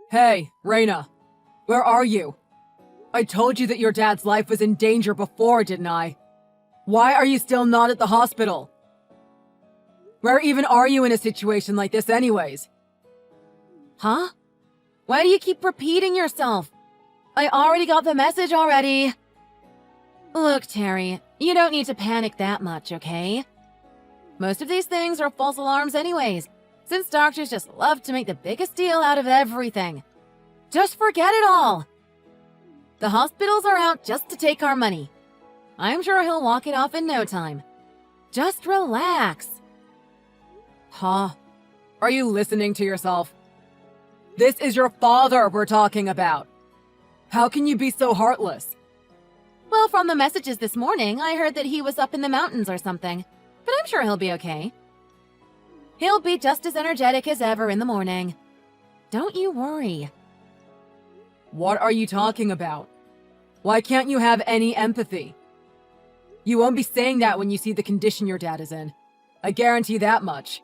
Hey, Reina. Where are you? I told you that your dad's life was in danger before, didn't I? Why are you still not at the hospital? Where even are you in a situation like this anyways? Huh? Why do you keep repeating yourself? I already got the message already. Look, Terry, you don't need to panic that much, okay? Most of these things are false alarms anyways, since doctors just love to make the biggest deal out of everything. Just forget it all. The hospitals are out just to take our money. I'm sure he'll walk it off in no time. Just relax. Huh? Are you listening to yourself? This is your father we're talking about. How can you be so heartless? Well, from the messages this morning, I heard that he was up in the mountains or something, but I'm sure he'll be okay. He'll be just as energetic as ever in the morning. Don't you worry. What are you talking about? Why can't you have any empathy? You won't be saying that when you see the condition your dad is in. I guarantee that much.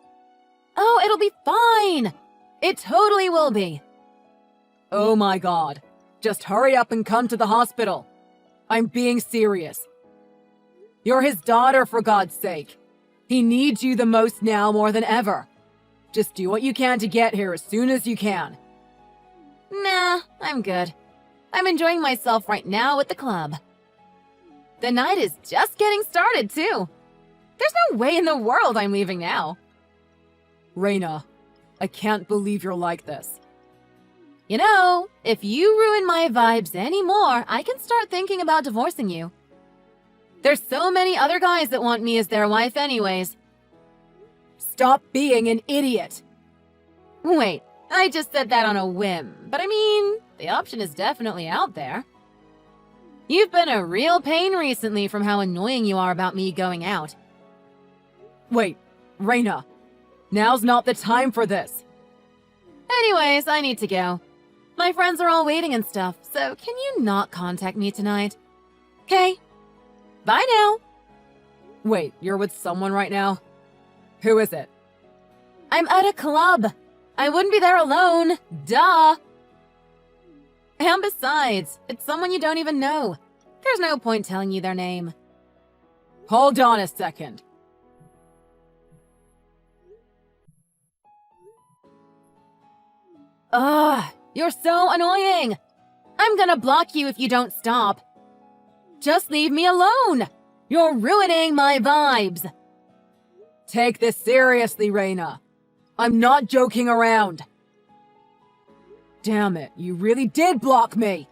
Oh, it'll be fine. It totally will be. Oh my god. Just hurry up and come to the hospital. I'm being serious. You're his daughter, for God's sake. He needs you the most now more than ever. Just do what you can to get here as soon as you can. Nah, I'm good. I'm enjoying myself right now at the club. The night is just getting started, too. There's no way in the world I'm leaving now. Reina, I can't believe you're like this. You know, if you ruin my vibes anymore, I can start thinking about divorcing you. There's so many other guys that want me as their wife anyways. Stop being an idiot. Wait, I just said that on a whim, but I mean, the option is definitely out there. You've been a real pain recently from how annoying you are about me going out. Wait, Reina, now's not the time for this. Anyways, I need to go. My friends are all waiting and stuff, so can you not contact me tonight? Okay. Bye now. Wait, you're with someone right now? Who is it? I'm at a club. I wouldn't be there alone. Duh. And besides, it's someone you don't even know. There's no point telling you their name. Hold on a second. Ugh, you're so annoying. I'm gonna block you if you don't stop. Just leave me alone. You're ruining my vibes. Take this seriously, Reina. I'm not joking around. Damn it, you really did block me.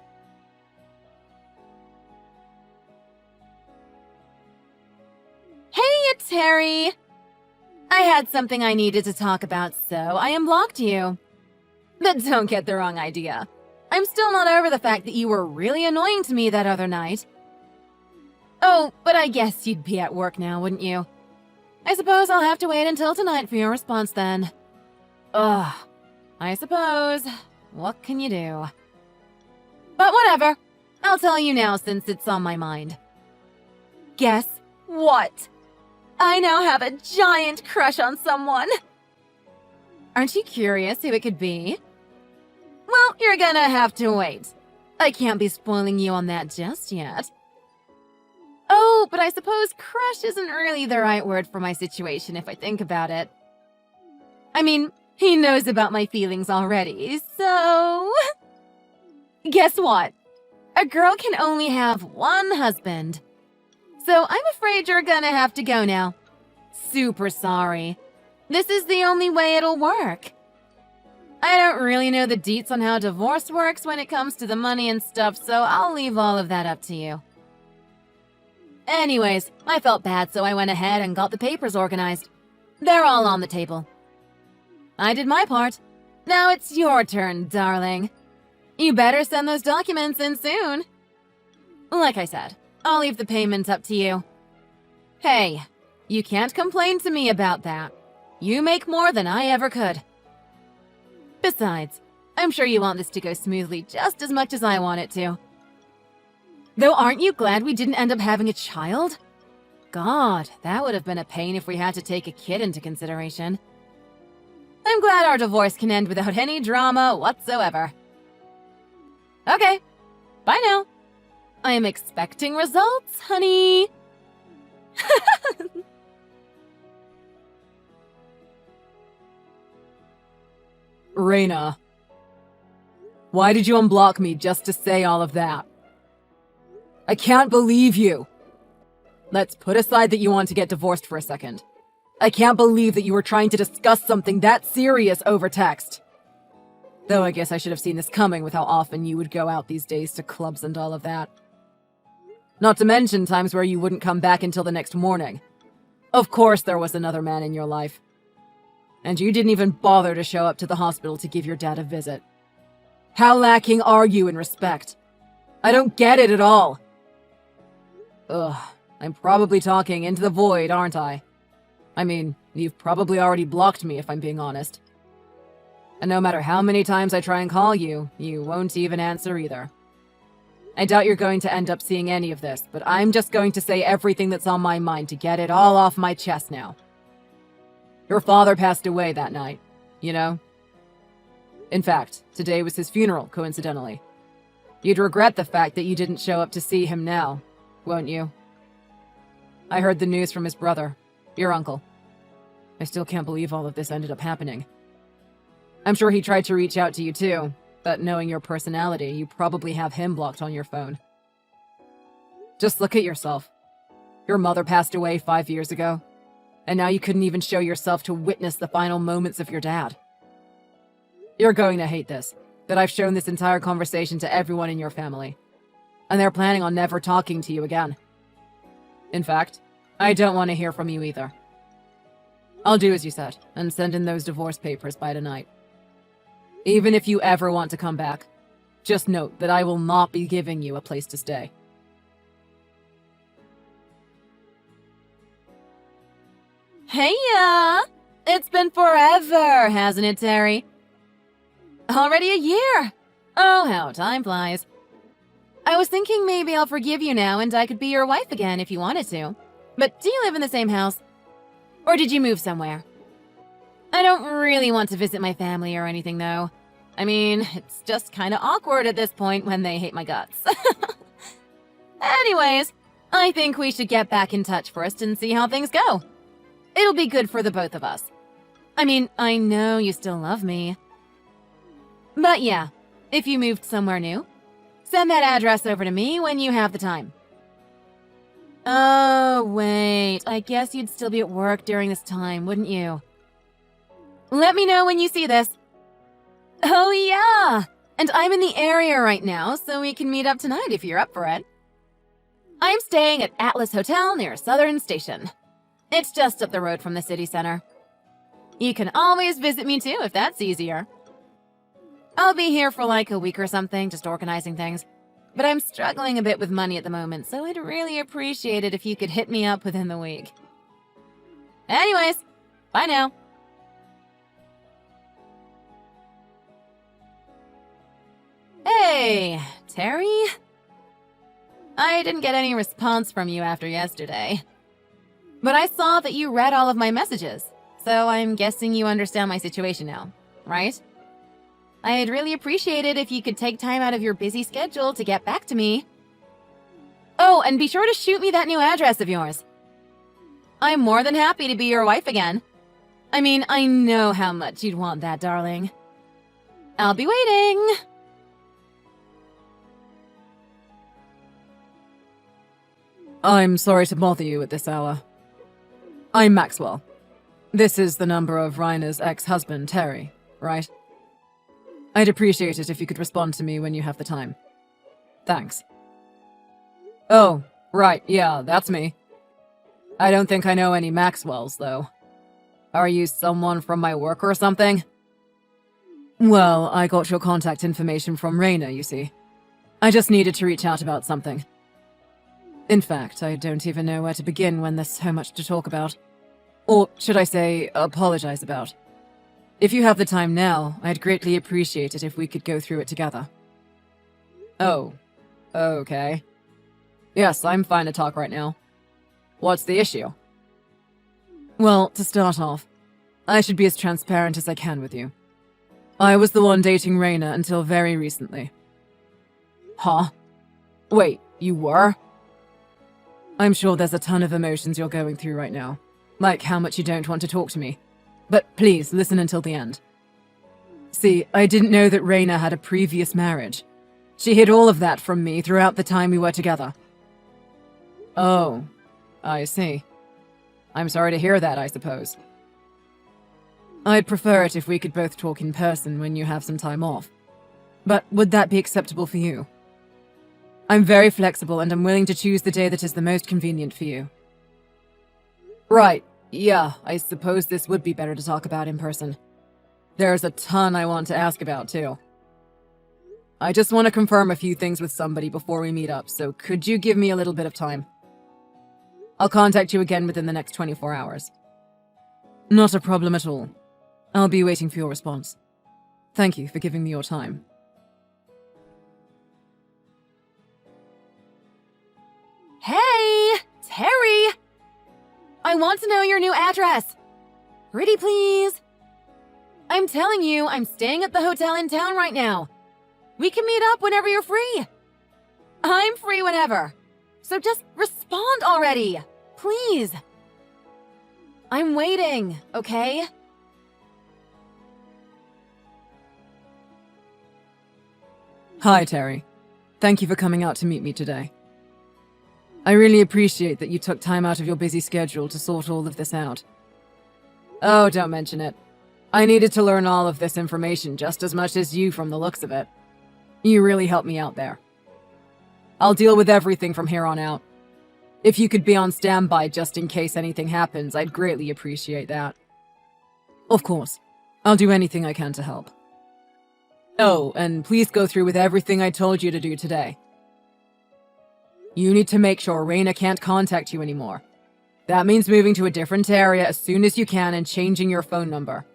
Hey, it's Harry. I had something I needed to talk about, so I unblocked you. But don't get the wrong idea. I'm still not over the fact that you were really annoying to me that other night. Oh, but I guess you'd be at work now, wouldn't you? I suppose I'll have to wait until tonight for your response then. Ugh, I suppose. What can you do? But whatever. I'll tell you now since it's on my mind. Guess what? I now have a giant crush on someone. Aren't you curious who it could be? Well, you're gonna have to wait. I can't be spoiling you on that just yet. Oh, but I suppose crush isn't really the right word for my situation if I think about it. I mean, he knows about my feelings already, so... Guess what? A girl can only have one husband. So I'm afraid you're gonna have to go now. Super sorry. This is the only way it'll work. I don't really know the deets on how divorce works when it comes to the money and stuff, so I'll leave all of that up to you. Anyways, I felt bad, so I went ahead and got the papers organized. They're all on the table. I did my part. Now it's your turn, darling. You better send those documents in soon. Like I said, I'll leave the payment up to you. Hey, you can't complain to me about that. You make more than I ever could. Besides, I'm sure you want this to go smoothly just as much as I want it to. Though aren't you glad we didn't end up having a child? God, that would have been a pain if we had to take a kid into consideration. I'm glad our divorce can end without any drama whatsoever. Okay. Bye now. I am expecting results, honey. Reina. Why did you unblock me just to say all of that? I can't believe you! Let's put aside that you want to get divorced for a second. I can't believe that you were trying to discuss something that serious over text. Though I guess I should have seen this coming with how often you would go out these days to clubs and all of that. Not to mention times where you wouldn't come back until the next morning. Of course there was another man in your life. And you didn't even bother to show up to the hospital to give your dad a visit. How lacking are you in respect? I don't get it at all. Ugh, I'm probably talking into the void, aren't I? I mean, you've probably already blocked me if I'm being honest. And no matter how many times I try and call you, you won't even answer either. I doubt you're going to end up seeing any of this, but I'm just going to say everything that's on my mind to get it all off my chest now. Your father passed away that night, you know? In fact, today was his funeral, coincidentally. You'd regret the fact that you didn't show up to see him now, won't you? I heard the news from his brother, your uncle. I still can't believe all of this ended up happening. I'm sure he tried to reach out to you too, but knowing your personality, you probably have him blocked on your phone. Just look at yourself. Your mother passed away 5 years ago, and now you couldn't even show yourself to witness the final moments of your dad. You're going to hate this, but I've shown this entire conversation to everyone in your family, and they're planning on never talking to you again. In fact, I don't want to hear from you either. I'll do as you said, and send in those divorce papers by tonight. Even if you ever want to come back, just note that I will not be giving you a place to stay. Heya! It's been forever, hasn't it, Terry? Already a year! Oh, how time flies. I was thinking maybe I'll forgive you now and I could be your wife again if you wanted to. But do you live in the same house? Or did you move somewhere? I don't really want to visit my family or anything, though. I mean, it's just kind of awkward at this point when they hate my guts. Anyways, I think we should get back in touch first and see how things go. It'll be good for the both of us. I mean, I know you still love me. But yeah, if you moved somewhere new, send that address over to me when you have the time. Oh, wait, I guess you'd still be at work during this time, wouldn't you? Let me know when you see this. Oh yeah, and I'm in the area right now, so we can meet up tonight if you're up for it. I'm staying at Atlas Hotel near Southern Station. It's just up the road from the city center. You can always visit me too if that's easier. I'll be here for like a week or something, just organizing things. But I'm struggling a bit with money at the moment, so I'd really appreciate it if you could hit me up within the week. Anyways, bye now. Hey, Terry? I didn't get any response from you after yesterday. But I saw that you read all of my messages, so I'm guessing you understand my situation now, right? I'd really appreciate it if you could take time out of your busy schedule to get back to me. Oh, and be sure to shoot me that new address of yours. I'm more than happy to be your wife again. I mean, I know how much you'd want that, darling. I'll be waiting. I'm sorry to bother you at this hour. I'm Maxwell. This is the number of Reina's ex-husband, Terry, right? I'd appreciate it if you could respond to me when you have the time. Thanks. Oh, right, yeah, that's me. I don't think I know any Maxwells, though. Are you someone from my work or something? Well, I got your contact information from Reina, you see. I just needed to reach out about something. In fact, I don't even know where to begin when there's so much to talk about. Or should I say, apologize about. If you have the time now, I'd greatly appreciate it if we could go through it together. Oh, okay. Yes, I'm fine to talk right now. What's the issue? Well, to start off, I should be as transparent as I can with you. I was the one dating Reina until very recently. Huh? Wait, you were? I'm sure there's a ton of emotions you're going through right now. Like how much you don't want to talk to me. But please, listen until the end. See, I didn't know that Raina had a previous marriage. She hid all of that from me throughout the time we were together. Oh, I see. I'm sorry to hear that, I suppose. I'd prefer it if we could both talk in person when you have some time off. But would that be acceptable for you? I'm very flexible and I'm willing to choose the day that is the most convenient for you. Right, yeah, I suppose this would be better to talk about in person. There's a ton I want to ask about, too. I just want to confirm a few things with somebody before we meet up, so could you give me a little bit of time? I'll contact you again within the next 24 hours. Not a problem at all. I'll be waiting for your response. Thank you for giving me your time. Hey, Terry! I want to know your new address. Pretty please. I'm telling you, I'm staying at the hotel in town right now. We can meet up whenever you're free. I'm free whenever. So just respond already. Please. I'm waiting, okay? Hi, Terry. Thank you for coming out to meet me today. I really appreciate that you took time out of your busy schedule to sort all of this out. Oh, don't mention it. I needed to learn all of this information just as much as you from the looks of it. You really helped me out there. I'll deal with everything from here on out. If you could be on standby just in case anything happens, I'd greatly appreciate that. Of course. I'll do anything I can to help. Oh, and please go through with everything I told you to do today. You need to make sure Raina can't contact you anymore. That means moving to a different area as soon as you can and changing your phone number.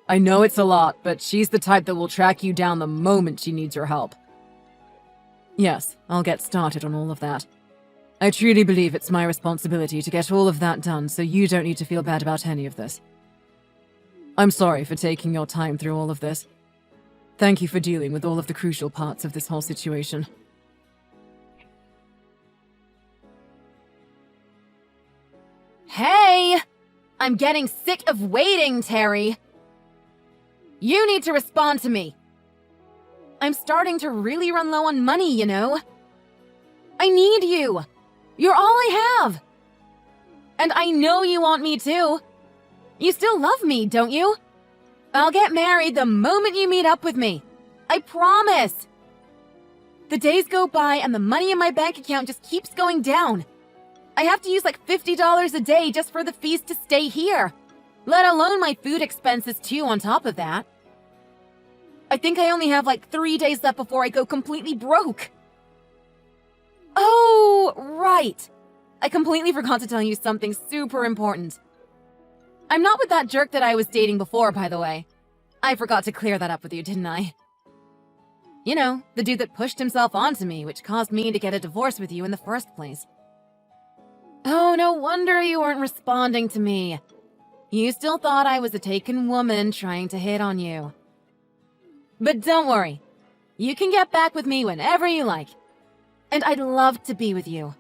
I know it's a lot, but she's the type that will track you down the moment she needs your help. Yes, I'll get started on all of that. I truly believe it's my responsibility to get all of that done, so you don't need to feel bad about any of this. I'm sorry for taking your time through all of this. Thank you for dealing with all of the crucial parts of this whole situation. Hey! I'm getting sick of waiting, Terry. You need to respond to me. I'm starting to really run low on money, you know? I need you. You're all I have. And I know you want me too. You still love me, don't you? I'll get married the moment you meet up with me. I promise. The days go by and the money in my bank account just keeps going down. I have to use like $50 a day just for the fees to stay here, let alone my food expenses too on top of that. I think I only have like 3 days left before I go completely broke. Oh, right. I completely forgot to tell you something super important. I'm not with that jerk that I was dating before, by the way. I forgot to clear that up with you, didn't I? You know, the dude that pushed himself onto me, which caused me to get a divorce with you in the first place. Oh, no wonder you weren't responding to me. You still thought I was a taken woman trying to hit on you. But don't worry. You can get back with me whenever you like. And I'd love to be with you.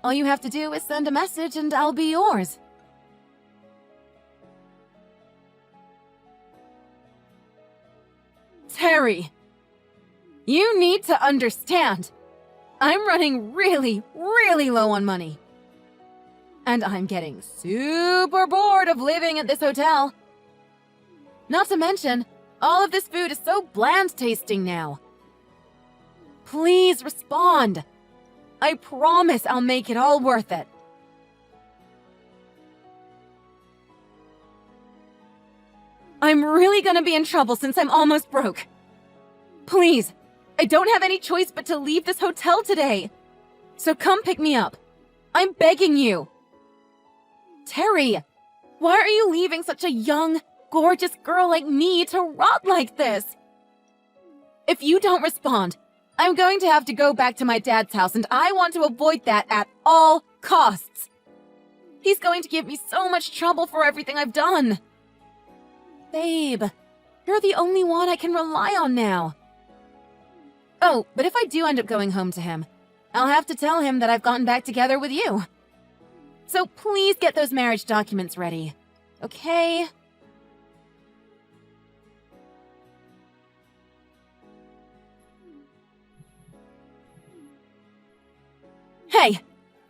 All you have to do is send a message and I'll be yours. Terry, you need to understand. I'm running really, really low on money. And I'm getting super bored of living at this hotel. Not to mention, all of this food is so bland tasting now. Please respond. I promise I'll make it all worth it. I'm really gonna be in trouble since I'm almost broke. Please, I don't have any choice but to leave this hotel today. So come pick me up. I'm begging you. Terry, why are you leaving such a young, gorgeous girl like me to rot like this? If you don't respond, I'm going to have to go back to my dad's house, and I want to avoid that at all costs. He's going to give me so much trouble for everything I've done. Babe, you're the only one I can rely on now. Oh, but if I do end up going home to him, I'll have to tell him that I've gotten back together with you. So please get those marriage documents ready, okay? Hey,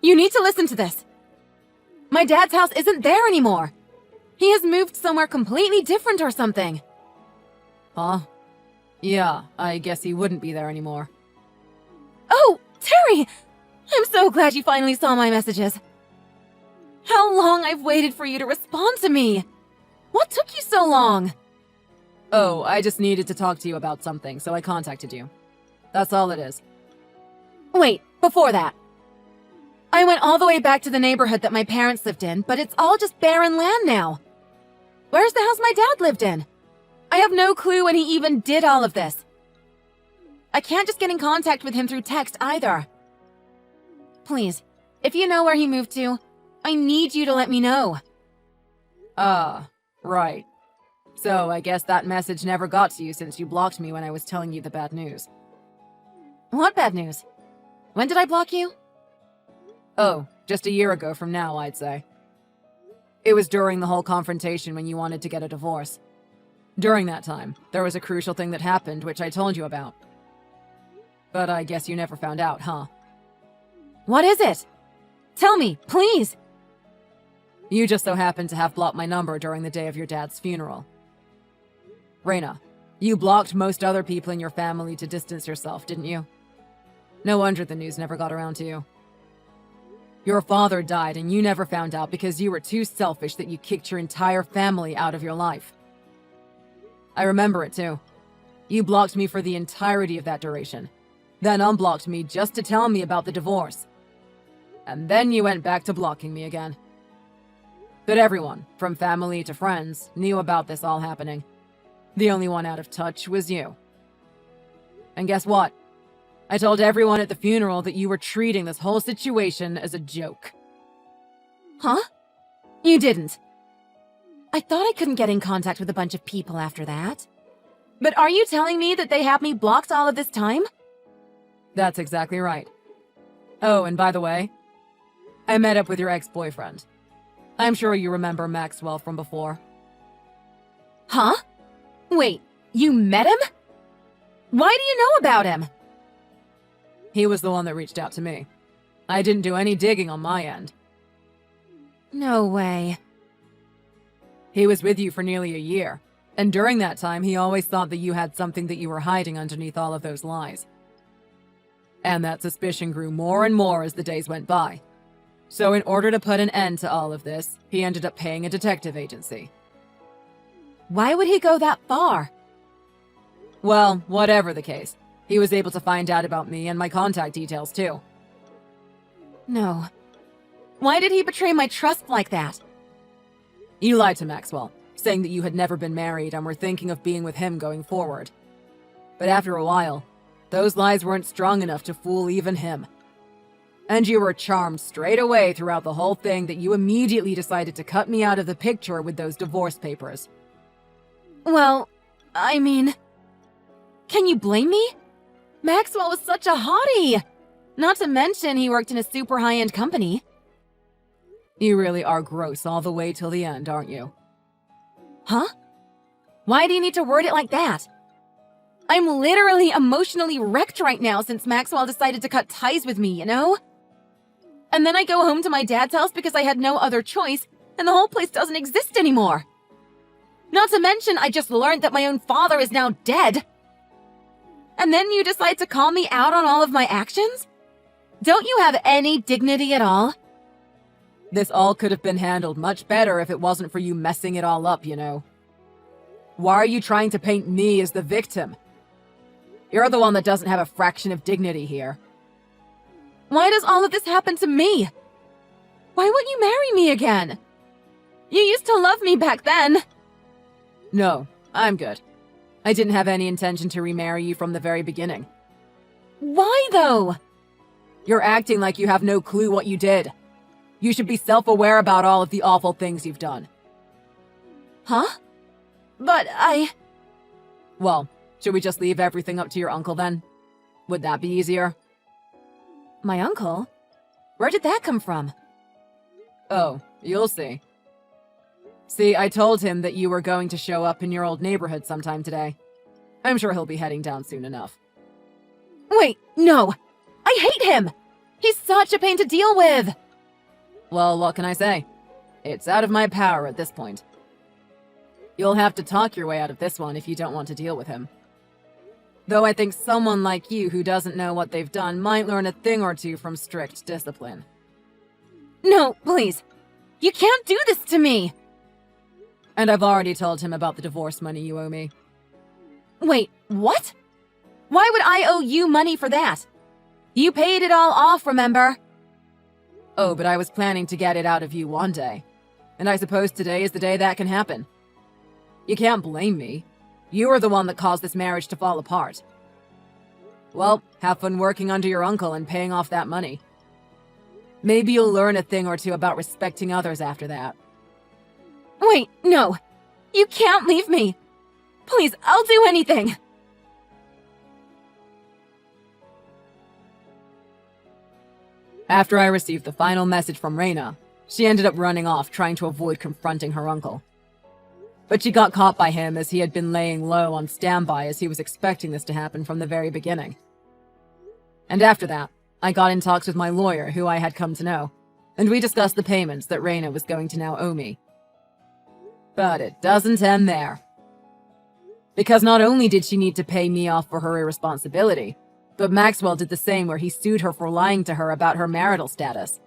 you need to listen to this. My dad's house isn't there anymore. He has moved somewhere completely different or something. Huh? Yeah, I guess he wouldn't be there anymore. Oh, Terry! I'm so glad you finally saw my messages. How long I've waited for you to respond to me! What took you so long? Oh, I just needed to talk to you about something, so I contacted you. That's all it is. Wait, before that. I went all the way back to the neighborhood that my parents lived in, but it's all just barren land now. Where's the house my dad lived in? I have no clue when he even did all of this. I can't just get in contact with him through text either. Please, if you know where he moved to, I need you to let me know. Right. So I guess that message never got to you since you blocked me when I was telling you the bad news. What bad news? When did I block you? Oh, just a year ago from now, I'd say. It was during the whole confrontation when you wanted to get a divorce. During that time, there was a crucial thing that happened which I told you about. But I guess you never found out, huh? What is it? Tell me, please! You just so happened to have blocked my number during the day of your dad's funeral. Reina, you blocked most other people in your family to distance yourself, didn't you? No wonder the news never got around to you. Your father died and you never found out because you were too selfish that you kicked your entire family out of your life. I remember it too. You blocked me for the entirety of that duration, then unblocked me just to tell me about the divorce. And then you went back to blocking me again. But everyone, from family to friends, knew about this all happening. The only one out of touch was you. And guess what? I told everyone at the funeral that you were treating this whole situation as a joke. Huh? You didn't. I thought I couldn't get in contact with a bunch of people after that. But are you telling me that they have me blocked all of this time? That's exactly right. Oh, and by the way, I met up with your ex-boyfriend. I'm sure you remember Maxwell from before. Huh? Wait, you met him? Why do you know about him? He was the one that reached out to me. I didn't do any digging on my end. No way. He was with you for nearly a year, and during that time he always thought that you had something that you were hiding underneath all of those lies. And that suspicion grew more and more as the days went by. So in order to put an end to all of this, he ended up paying a detective agency. Why would he go that far? Well, whatever the case, he was able to find out about me and my contact details too. No. Why did he betray my trust like that? You lied to Maxwell, saying that you had never been married and were thinking of being with him going forward. But after a while, those lies weren't strong enough to fool even him. And you were charmed straight away throughout the whole thing that you immediately decided to cut me out of the picture with those divorce papers. Well, I mean... Can you blame me? Maxwell was such a hottie! Not to mention he worked in a super high-end company. You really are gross all the way till the end, aren't you? Huh? Why do you need to word it like that? I'm literally emotionally wrecked right now since Maxwell decided to cut ties with me, you know? And then I go home to my dad's house because I had no other choice, and the whole place doesn't exist anymore. Not to mention, I just learned that my own father is now dead. And then you decide to call me out on all of my actions? Don't you have any dignity at all? This all could have been handled much better if it wasn't for you messing it all up, you know. Why are you trying to paint me as the victim? You're the one that doesn't have a fraction of dignity here. Why does all of this happen to me? Why won't you marry me again? You used to love me back then. No, I'm good. I didn't have any intention to remarry you from the very beginning. Why, though? You're acting like you have no clue what you did. You should be self-aware about all of the awful things you've done. Huh? But Well, should we just leave everything up to your uncle then? Would that be easier? My uncle? Where did that come from? Oh, you'll see. See, I told him that you were going to show up in your old neighborhood sometime today. I'm sure he'll be heading down soon enough. Wait, no! I hate him! He's such a pain to deal with! Well, what can I say? It's out of my power at this point. You'll have to talk your way out of this one if you don't want to deal with him. Though I think someone like you who doesn't know what they've done might learn a thing or two from strict discipline. No, please! You can't do this to me! And I've already told him about the divorce money you owe me. Wait, what? Why would I owe you money for that? You paid it all off, remember? Oh, but I was planning to get it out of you one day. And I suppose today is the day that can happen. You can't blame me. You were the one that caused this marriage to fall apart. Well, have fun working under your uncle and paying off that money. Maybe you'll learn a thing or two about respecting others after that. Wait, no! You can't leave me! Please, I'll do anything! After I received the final message from Reyna, she ended up running off trying to avoid confronting her uncle. But she got caught by him as he had been laying low on standby as he was expecting this to happen from the very beginning. And after that, I got in talks with my lawyer who I had come to know, and we discussed the payments that Reyna was going to now owe me. But it doesn't end there. Because not only did she need to pay me off for her irresponsibility, but Maxwell did the same where he sued her for lying to her about her marital status.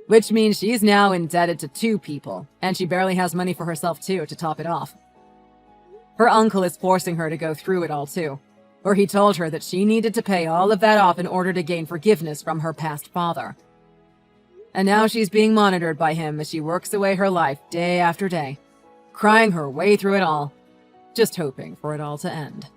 Which means she's now indebted to 2 people, and she barely has money for herself too to top it off. Her uncle is forcing her to go through it all too, where he told her that she needed to pay all of that off in order to gain forgiveness from her past father. And now she's being monitored by him as she works away her life day after day, crying her way through it all, just hoping for it all to end.